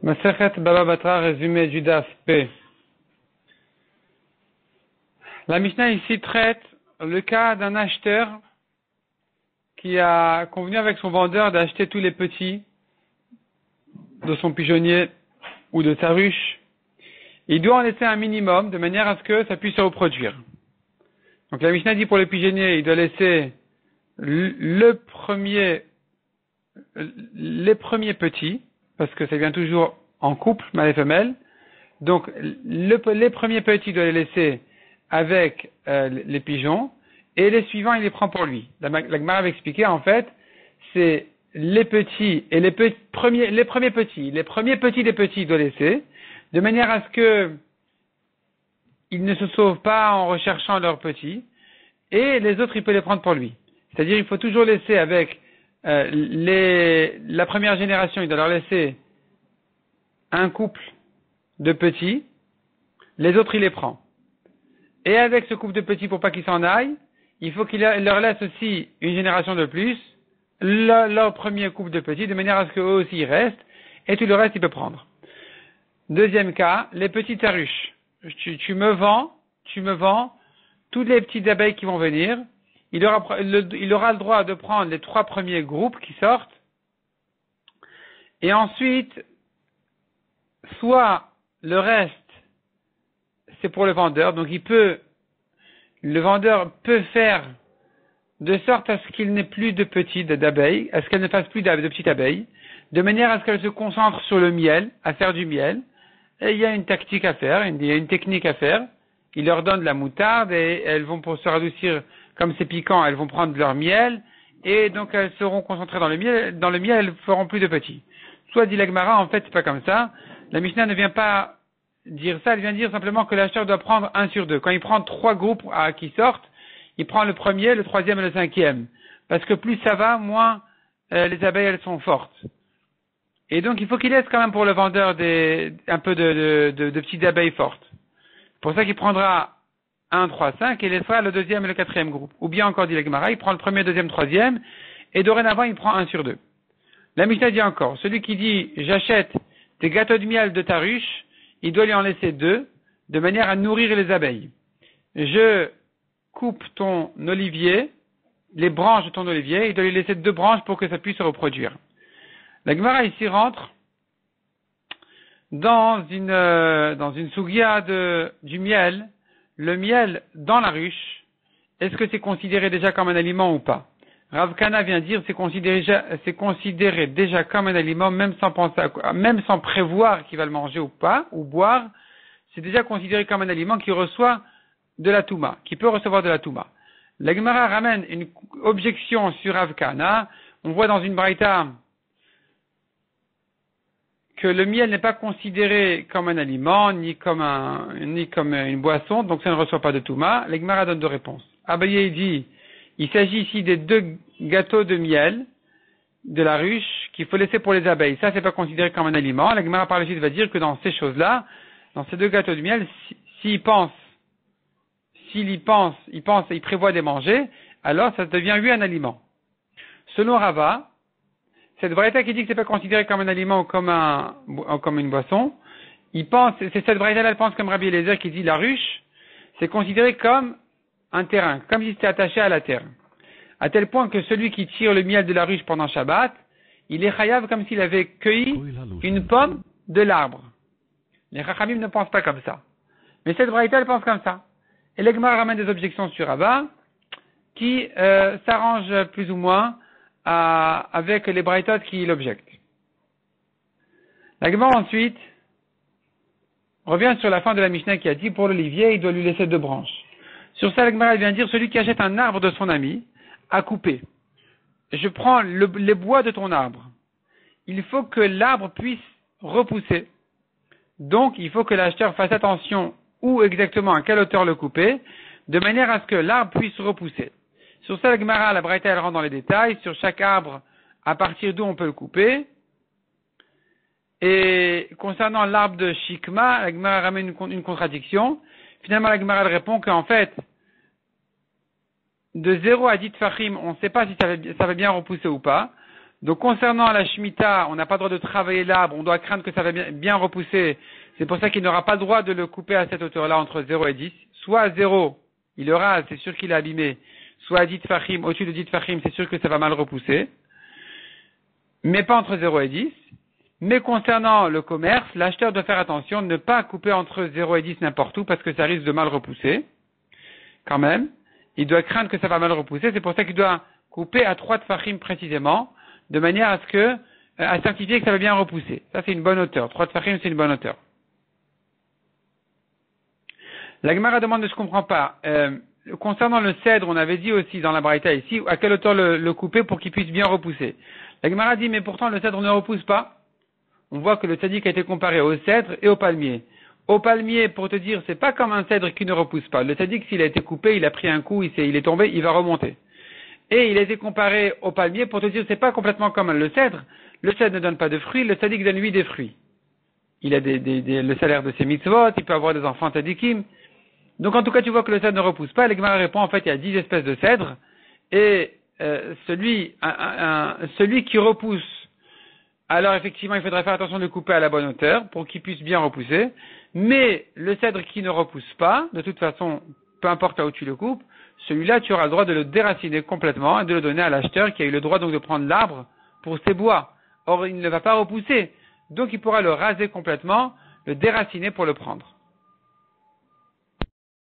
Masechet Baba Batra, résumé du Daf P. La Mishnah ici traite le cas d'un acheteur qui a convenu avec son vendeur d'acheter tous les petits de son pigeonnier ou de sa ruche. Il doit en laisser un minimum de manière à ce que ça puisse se reproduire. Donc la Mishnah dit pour le pigeonnier, il doit laisser les premiers petits, parce que ça vient toujours en couple, mâle et femelle. Donc les premiers petits, il doit les laisser avec les pigeons, et les suivants, il les prend pour lui. La Gemara avait expliqué, en fait, c'est les petits et les premiers petits des petits, il doit laisser, de manière à ce que ils ne se sauvent pas en recherchant leurs petits, et les autres, il peut les prendre pour lui. C'est-à-dire, il faut toujours laisser avec la première génération, il doit leur laisser un couple de petits, les autres, il les prend. Et avec ce couple de petits, pour pas qu'ils s'en aillent, il faut qu'il leur laisse aussi une génération de plus, leur premier couple de petits, de manière à ce qu'eux aussi ils restent, et tout le reste, il peut prendre. Deuxième cas, les petites ruches. Tu me vends toutes les petites abeilles qui vont venir. Il aura le droit de prendre les 3 premiers groupes qui sortent. Et ensuite, soit le reste, c'est pour le vendeur. Donc le vendeur peut faire de sorte à ce qu'il n'ait plus de petites d'abeilles, à ce qu'elle ne fasse plus de petites abeilles, de manière à ce qu'elle se concentre sur le miel, à faire du miel. Et il y a une tactique à faire, il y a une technique à faire. Il leur donne de la moutarde et elles vont, pour se radoucir, comme c'est piquant, elles vont prendre leur miel et donc elles seront concentrées dans le miel, elles feront plus de petits. Soit dit la Gemara, en fait c'est pas comme ça. La Mishnah ne vient pas dire ça, elle vient dire simplement que l'acheteur doit prendre 1 sur 2. Quand il prend 3 groupes qui sortent, il prend le premier, le troisième et le cinquième. Parce que plus ça va, moins les abeilles elles sont fortes. Et donc il faut qu'il laisse quand même pour le vendeur un peu de petites abeilles fortes. C'est pour ça qu'il prendra 1, 3, 5 et laissera le deuxième et le quatrième groupe. Ou bien encore dit la Gemara, il prend le premier, deuxième, troisième et dorénavant il prend 1 sur 2. La Mishnah dit encore, celui qui dit j'achète des gâteaux de miel de ta ruche, il doit lui en laisser 2 de manière à nourrir les abeilles. Je coupe ton olivier, les branches de ton olivier, il doit lui laisser 2 branches pour que ça puisse se reproduire. La Gemara ici rentre dans une sougia du miel. Le miel dans la ruche, est-ce que c'est considéré déjà comme un aliment ou pas? Rav Kana vient dire c'est considéré déjà comme un aliment, même sans prévoir qu'il va le manger ou pas, ou boire, c'est déjà considéré comme un aliment qui reçoit de la touma, qui peut recevoir de la touma. La Gemara ramène une objection sur Rav Kana. On voit dans une braïta que le miel n'est pas considéré comme un aliment, ni comme une boisson, donc ça ne reçoit pas de touma. La Gemara donne 2 réponses. Abaye dit, il s'agit ici des 2 gâteaux de miel de la ruche qu'il faut laisser pour les abeilles. Ça, c'est pas considéré comme un aliment. La Gemara par la suite va dire que dans ces choses-là, dans ces 2 gâteaux de miel, s'il prévoit de les manger, alors ça devient lui un aliment. Selon Rava, cette braïta qui dit que c'est pas considéré comme un aliment ou comme une boisson, c'est cette braïta-là, elle pense comme Rabbi Eliezer qui dit la ruche, c'est considéré comme un terrain, comme si c'était attaché à la terre. À tel point que celui qui tire le miel de la ruche pendant Shabbat, il est chayav comme s'il avait cueilli une pomme de l'arbre. Les Chachamim ne pensent pas comme ça. Mais cette braïta, elle pense comme ça. Et l'Egmar ramène des objections sur Abba, qui s'arrangent plus ou moins avec les braïtot qui l'objectent. La Gemara ensuite revient sur la fin de la Mishnah qui a dit pour l'olivier, il doit lui laisser 2 branches. Sur ça, la Gemara vient dire celui qui achète un arbre de son ami à couper. Je prends les bois de ton arbre. Il faut que l'arbre puisse repousser. Donc, il faut que l'acheteur fasse attention où exactement, à quelle hauteur le couper, de manière à ce que l'arbre puisse repousser. Sur ça, la Gemara, la braïta, elle rentre dans les détails, sur chaque arbre, à partir d'où on peut le couper. Et concernant l'arbre de Shikma, la Gemara ramène une contradiction. Finalement, la Gemara, elle répond qu'en fait, de 0 à 10 tfachim, on ne sait pas si ça va bien repousser ou pas. Donc concernant la Shemitah, on n'a pas le droit de travailler l'arbre, on doit craindre que ça va bien repousser. C'est pour ça qu'il n'aura pas le droit de le couper à cette hauteur-là entre 0 et 10. Soit à 0, il le rase, c'est sûr qu'il est abîmé. Soit à 10 fachim, au-dessus de 10 fachim, c'est sûr que ça va mal repousser. Mais pas entre 0 et 10. Mais concernant le commerce, l'acheteur doit faire attention de ne pas couper entre 0 et 10 n'importe où parce que ça risque de mal repousser. Quand même, il doit craindre que ça va mal repousser. C'est pour ça qu'il doit couper à 3 tfachim précisément, de manière à ce que, à certifier que ça va bien repousser. Ça, c'est une bonne hauteur. 3 tfachim, c'est une bonne hauteur. La Gemara demande, je comprends pas. Concernant le cèdre, on avait dit aussi dans la Braïta ici, à quelle hauteur le couper pour qu'il puisse bien repousser. La Gemara dit, mais pourtant le cèdre ne repousse pas. On voit que le tzaddik a été comparé au cèdre et au palmier. Au palmier, pour te dire, c'est pas comme un cèdre qui ne repousse pas. Le tzaddik, s'il a été coupé, il a pris un coup, il est tombé, il va remonter. Et il a été comparé au palmier pour te dire, c'est pas complètement comme le cèdre. Le cèdre ne donne pas de fruits, le tzaddik donne lui des fruits. Il a le salaire de ses mitzvot, il peut avoir des enfants tzaddikim. Donc en tout cas, tu vois que le cèdre ne repousse pas. L'Egmara répond, en fait, il y a 10 espèces de cèdres. Et celui qui repousse, alors effectivement, il faudrait faire attention de le couper à la bonne hauteur pour qu'il puisse bien repousser. Mais le cèdre qui ne repousse pas, de toute façon, peu importe là où tu le coupes, celui-là, tu auras le droit de le déraciner complètement et de le donner à l'acheteur qui a eu le droit donc de prendre l'arbre pour ses bois. Or, il ne va pas repousser. Donc, il pourra le raser complètement, le déraciner pour le prendre.